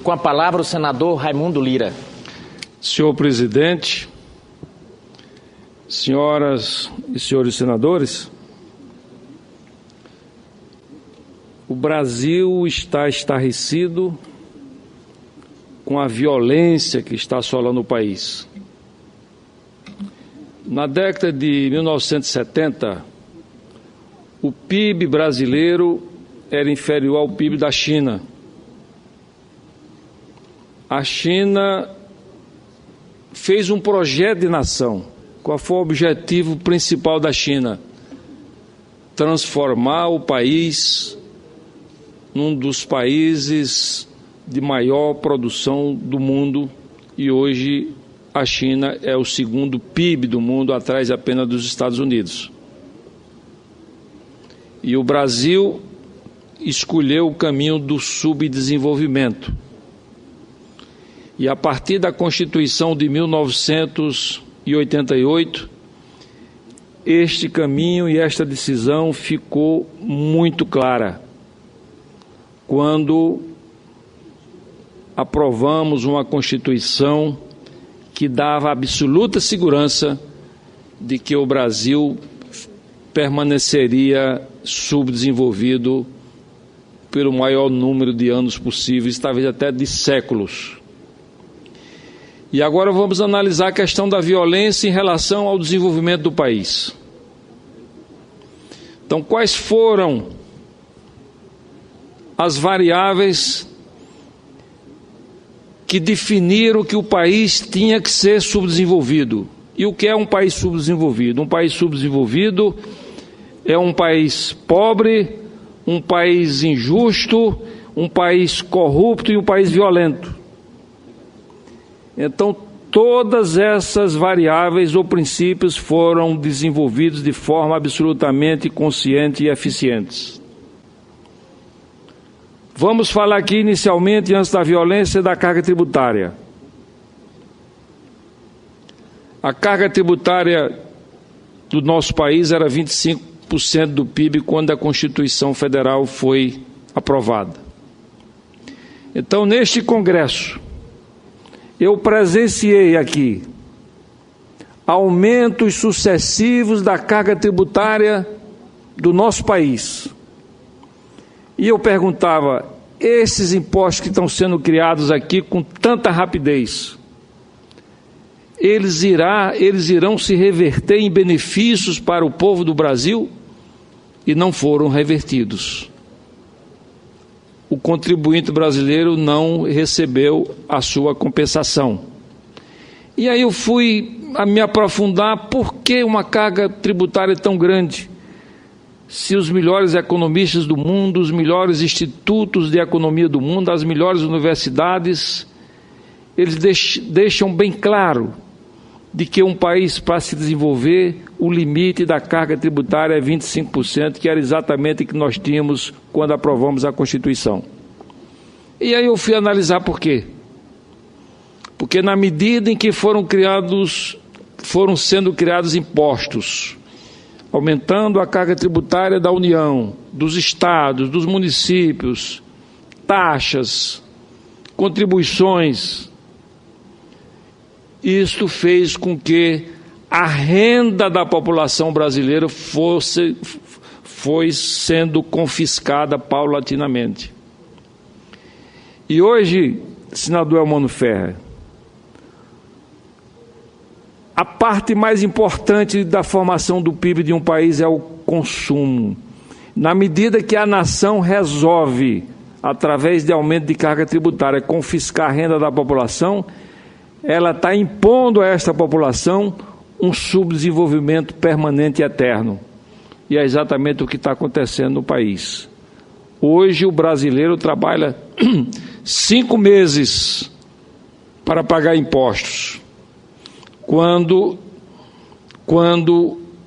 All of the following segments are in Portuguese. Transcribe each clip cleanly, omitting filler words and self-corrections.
Com a palavra o senador Raimundo Lira. Senhor presidente, senhoras e senhores senadores, o Brasil está estarrecido com a violência que está assolando o país. Na década de 1970, o PIB brasileiro era inferior ao PIB da China. A China fez um projeto de nação. Qual foi o objetivo principal da China? Transformar o país num dos países de maior produção do mundo, e hoje a China é o segundo PIB do mundo, atrás apenas dos Estados Unidos. E o Brasil escolheu o caminho do subdesenvolvimento. E a partir da Constituição de 1988, este caminho e esta decisão ficou muito clara quando aprovamos uma Constituição que dava absoluta segurança de que o Brasil permaneceria subdesenvolvido pelo maior número de anos possíveis, talvez até de séculos. E agora vamos analisar a questão da violência em relação ao desenvolvimento do país. Então, quais foram as variáveis que definiram que o país tinha que ser subdesenvolvido? E o que é um país subdesenvolvido? Um país subdesenvolvido é um país pobre, um país injusto, um país corrupto e um país violento. Então, todas essas variáveis ou princípios foram desenvolvidos de forma absolutamente consciente e eficientes. Vamos falar aqui inicialmente, antes da violência, da carga tributária. A carga tributária do nosso país era 25% do PIB quando a Constituição Federal foi aprovada. Então, neste Congresso, eu presenciei aqui aumentos sucessivos da carga tributária do nosso país. E eu perguntava, esses impostos que estão sendo criados aqui com tanta rapidez, eles irão se reverter em benefícios para o povo do Brasil? E não foram revertidos. O contribuinte brasileiro não recebeu a sua compensação. E aí eu fui a me aprofundar por que uma carga tributária tão grande. Se os melhores economistas do mundo, os melhores institutos de economia do mundo, as melhores universidades, eles deixam bem claro de que um país, para se desenvolver, o limite da carga tributária é 25%, que era exatamente o que nós tínhamos quando aprovamos a Constituição. E aí eu fui analisar por quê. Porque na medida em que foram sendo criados impostos, aumentando a carga tributária da União, dos estados, dos municípios, taxas, contribuições, isto fez com que a renda da população brasileira foi sendo confiscada paulatinamente. E hoje, senador Elmano Ferrer, a parte mais importante da formação do PIB de um país é o consumo. Na medida que a nação resolve, através de aumento de carga tributária, confiscar a renda da população, ela está impondo a esta população um subdesenvolvimento permanente e eterno. E é exatamente o que está acontecendo no país. Hoje o brasileiro trabalha 5 meses para pagar impostos, quando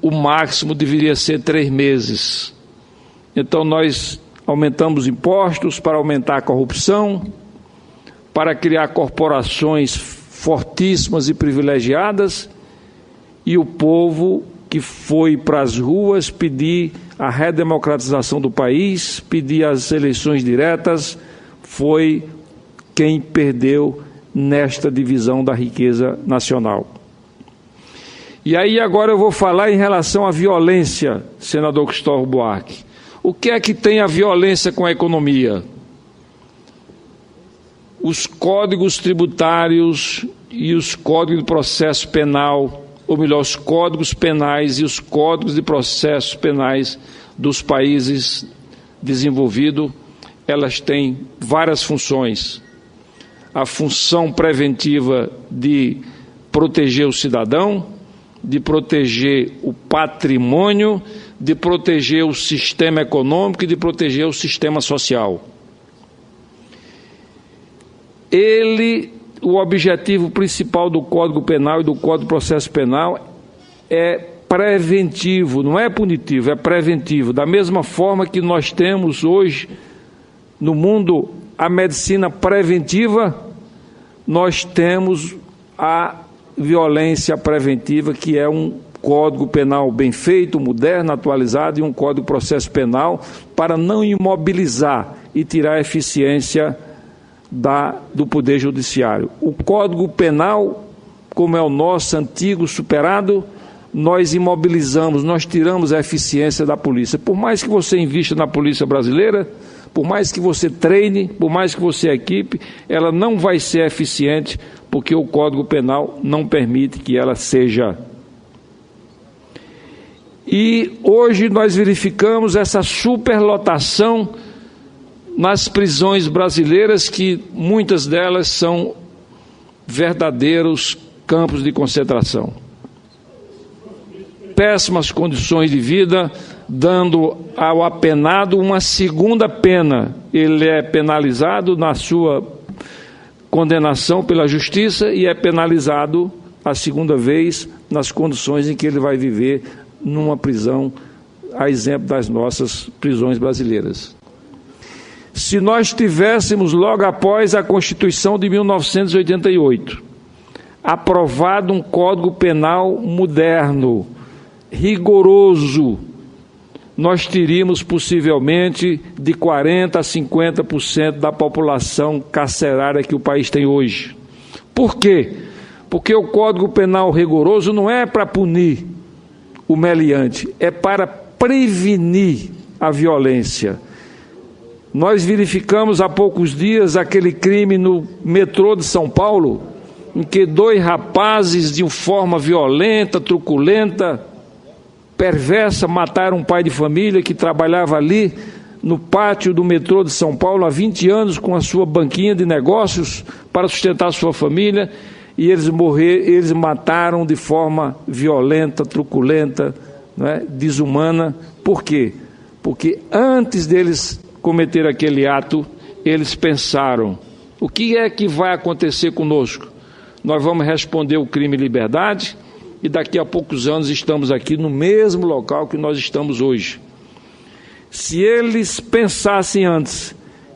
o máximo deveria ser 3 meses. Então nós aumentamos impostos para aumentar a corrupção, para criar corporações fortíssimas e privilegiadas, e o povo que foi para as ruas pedir a redemocratização do país, pedir as eleições diretas, foi quem perdeu nesta divisão da riqueza nacional. E aí agora eu vou falar em relação à violência, senador Cristóvão Buarque. O que é que tem a violência com a economia? Os códigos tributários e os códigos de processo penal, ou melhor, os códigos penais e os códigos de processos penais dos países desenvolvidos, elas têm várias funções. A função preventiva de proteger o cidadão, de proteger o patrimônio, de proteger o sistema econômico e de proteger o sistema social. O objetivo principal do Código Penal e do Código de Processo Penal é preventivo, não é punitivo, é preventivo. Da mesma forma que nós temos hoje no mundo a medicina preventiva, nós temos a violência preventiva, que é um Código Penal bem feito, moderno, atualizado, e um Código de Processo Penal para não imobilizar e tirar a eficiência do Poder Judiciário. O Código Penal, como é o nosso antigo superado, nós imobilizamos, nós tiramos a eficiência da polícia. Por mais que você invista na polícia brasileira, por mais que você treine, por mais que você equipe, ela não vai ser eficiente, porque o Código Penal não permite que ela seja. E hoje nós verificamos essa superlotação nas prisões brasileiras, que muitas delas são verdadeiros campos de concentração. Péssimas condições de vida, dando ao apenado uma segunda pena. Ele é penalizado na sua condenação pela justiça e é penalizado a segunda vez nas condições em que ele vai viver numa prisão, a exemplo das nossas prisões brasileiras. Se nós tivéssemos, logo após a Constituição de 1988, aprovado um Código Penal moderno, rigoroso, nós teríamos possivelmente de 40% a 50% da população carcerária que o país tem hoje. Por quê? Porque o Código Penal rigoroso não é para punir o meliante, é para prevenir a violência. Nós verificamos há poucos dias aquele crime no metrô de São Paulo, em que 2 rapazes, de forma violenta, truculenta, perversa, mataram um pai de família que trabalhava ali no pátio do metrô de São Paulo há 20 anos com a sua banquinha de negócios para sustentar a sua família, e eles mataram de forma violenta, truculenta, não é? Desumana. Por quê? Porque antes deles cometer aquele ato, eles pensaram: o que é que vai acontecer conosco? Nós vamos responder o crime liberdade, e daqui a poucos anos estamos aqui no mesmo local que nós estamos hoje. Se eles pensassem antes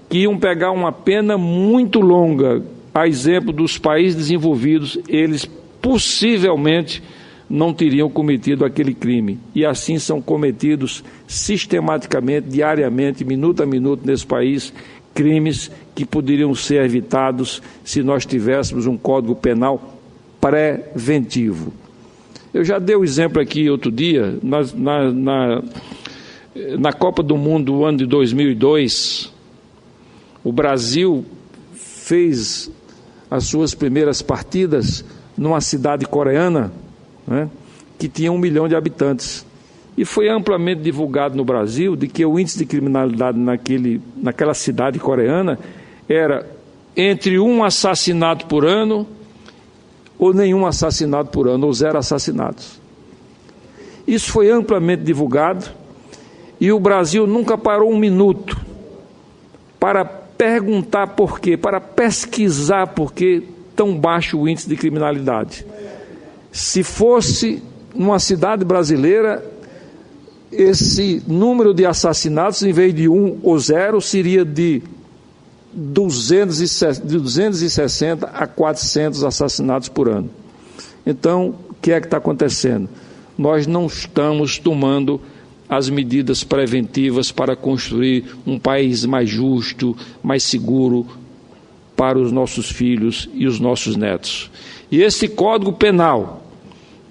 que iam pegar uma pena muito longa, a exemplo dos países desenvolvidos, eles possivelmente não teriam cometido aquele crime. E assim são cometidos sistematicamente, diariamente, minuto a minuto nesse país, crimes que poderiam ser evitados se nós tivéssemos um Código Penal preventivo. Eu já dei o exemplo aqui outro dia, na Copa do Mundo do ano de 2002, o Brasil fez as suas primeiras partidas numa cidade coreana, né, que tinha 1 milhão de habitantes. E foi amplamente divulgado no Brasil de que o índice de criminalidade naquela cidade coreana era entre 1 assassinato por ano ou nenhum assassinato por ano, ou 0 assassinatos. Isso foi amplamente divulgado, e o Brasil nunca parou um minuto para perguntar por quê, para pesquisar por que tão baixo o índice de criminalidade. Se fosse numa cidade brasileira, esse número de assassinatos, em vez de 1 ou 0, seria de 260 a 400 assassinatos por ano. Então, o que é que está acontecendo? Nós não estamos tomando as medidas preventivas para construir um país mais justo, mais seguro para os nossos filhos e os nossos netos. E esse Código Penal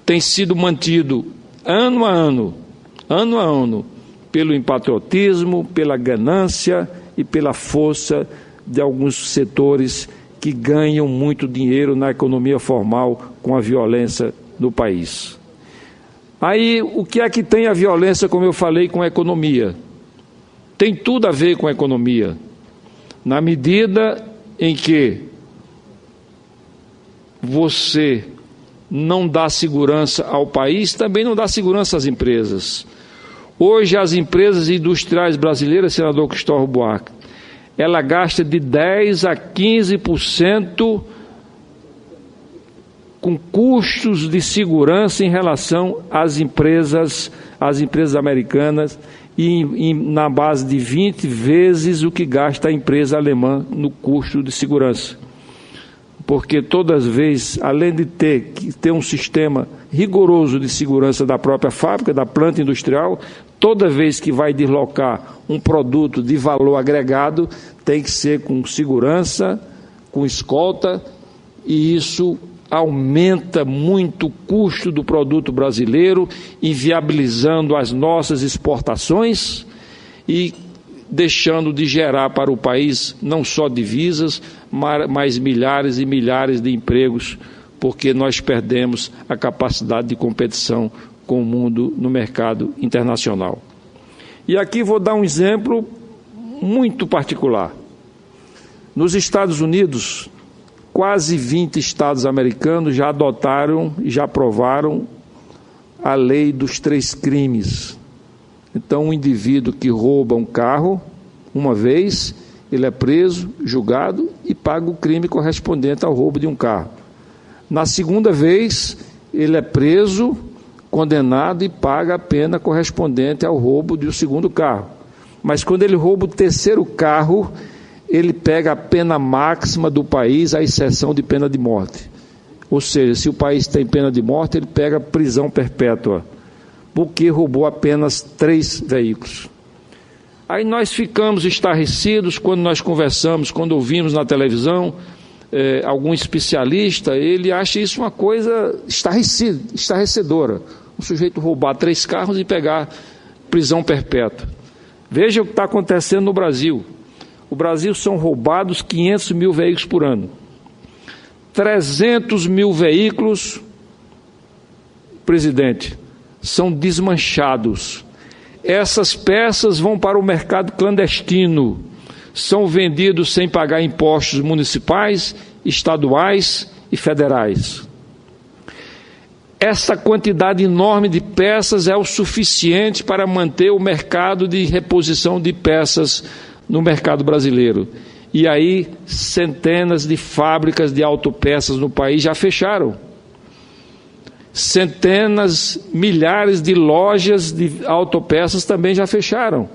tem sido mantido ano a ano, pelo impatriotismo, pela ganância e pela força de alguns setores que ganham muito dinheiro na economia formal com a violência no país. Aí, o que é que tem a violência, como eu falei, com a economia? Tem tudo a ver com a economia, na medida em que você não dá segurança ao país, também não dá segurança às empresas. Hoje, as empresas industriais brasileiras, senador Cristóvão Buarque, ela gasta de 10% a 15% com custos de segurança em relação às empresas americanas e na base de 20 vezes o que gasta a empresa alemã no custo de segurança. Porque todas as vezes, além de ter um sistema rigoroso de segurança da própria fábrica, da planta industrial, toda vez que vai deslocar um produto de valor agregado, tem que ser com segurança, com escolta, e isso aumenta muito o custo do produto brasileiro, inviabilizando as nossas exportações e deixando de gerar para o país não só divisas, mas milhares e milhares de empregos, porque nós perdemos a capacidade de competição com o mundo no mercado internacional. E aqui vou dar um exemplo muito particular. Nos Estados Unidos, quase 20 estados americanos já adotaram e já aprovaram a lei dos 3 crimes. Então, um indivíduo que rouba um carro, uma vez, ele é preso, julgado e paga o crime correspondente ao roubo de um carro. Na segunda vez, ele é preso, condenado e paga a pena correspondente ao roubo de um segundo carro. Mas quando ele rouba o terceiro carro, ele pega a pena máxima do país, à exceção de pena de morte. Ou seja, se o país tem pena de morte, ele pega prisão perpétua, porque roubou apenas 3 veículos. Aí nós ficamos estarrecidos quando nós conversamos, quando ouvimos na televisão, algum especialista, ele acha isso uma coisa estarrecedora. Um sujeito roubar 3 carros e pegar prisão perpétua. Veja o que está acontecendo no Brasil. O Brasil são roubados 500 mil veículos por ano. 300 mil veículos, presidente, são desmanchados. Essas peças vão para o mercado clandestino, são vendidos sem pagar impostos municipais, estaduais e federais. Essa quantidade enorme de peças é o suficiente para manter o mercado de reposição de peças no mercado brasileiro. E aí, centenas de fábricas de autopeças no país já fecharam. Centenas, milhares de lojas de autopeças também já fecharam,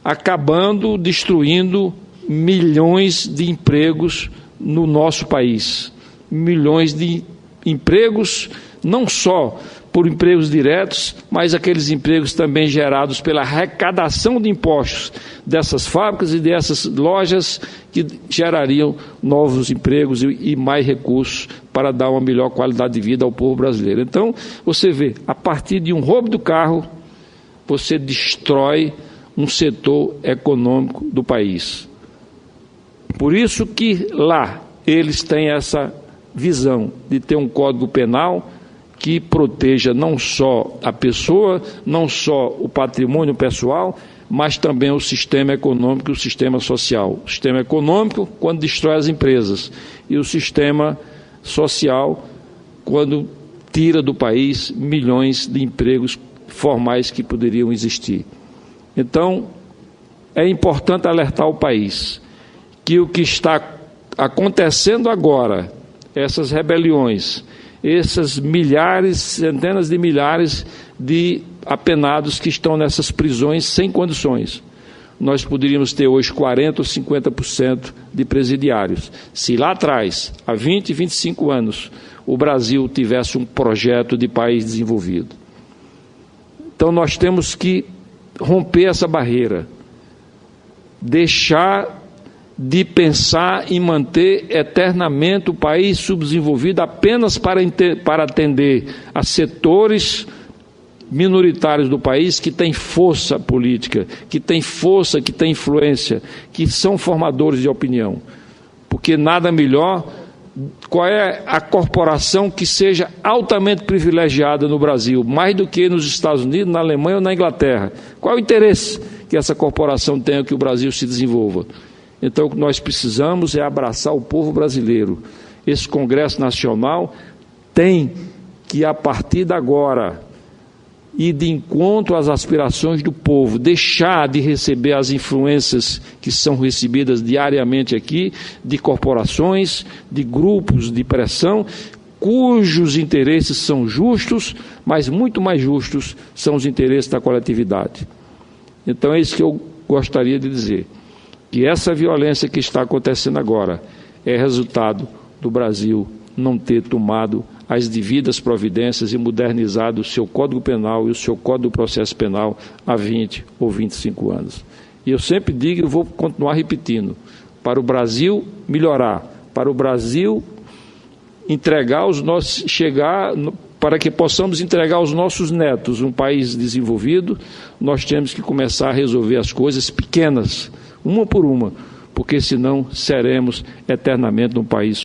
acabando, destruindo milhões de empregos no nosso país. Milhões de empregos, não só por empregos diretos, mas aqueles empregos também gerados pela arrecadação de impostos dessas fábricas e dessas lojas, que gerariam novos empregos e mais recursos para dar uma melhor qualidade de vida ao povo brasileiro. Então, você vê, a partir de um roubo do carro, você destrói um setor econômico do país. Por isso que lá eles têm essa visão de ter um Código Penal que proteja não só a pessoa, não só o patrimônio pessoal, mas também o sistema econômico e o sistema social. O sistema econômico, quando destrói as empresas, e o sistema social, quando tira do país milhões de empregos formais que poderiam existir. Então, é importante alertar o país que o que está acontecendo agora, essas rebeliões, essas milhares, centenas de milhares de apenados que estão nessas prisões sem condições. Nós poderíamos ter hoje 40% ou 50% de presidiários. Se lá atrás, há 20, 25 anos, o Brasil tivesse um projeto de país desenvolvido. Então nós temos que romper essa barreira, deixar de pensar em manter eternamente o país subdesenvolvido apenas para atender a setores minoritários do país que têm força política, que têm força, que têm influência, que são formadores de opinião. Porque nada melhor. Qual é a corporação que seja altamente privilegiada no Brasil, mais do que nos Estados Unidos, na Alemanha ou na Inglaterra? Qual é o interesse que essa corporação tenha que o Brasil se desenvolva? Então, o que nós precisamos é abraçar o povo brasileiro. Esse Congresso Nacional tem que, a partir de agora, ir de encontro às aspirações do povo, deixar de receber as influências que são recebidas diariamente aqui, de corporações, de grupos de pressão, cujos interesses são justos, mas muito mais justos são os interesses da coletividade. Então é isso que eu gostaria de dizer, que essa violência que está acontecendo agora é resultado do Brasil não ter tomado as devidas providências e modernizado o seu Código Penal e o seu Código do Processo Penal há 20 ou 25 anos. E eu sempre digo e vou continuar repetindo, para o Brasil melhorar, para o Brasil entregar os nossos, para que possamos entregar aos nossos netos um país desenvolvido, nós temos que começar a resolver as coisas pequenas, uma por uma, porque senão seremos eternamente um país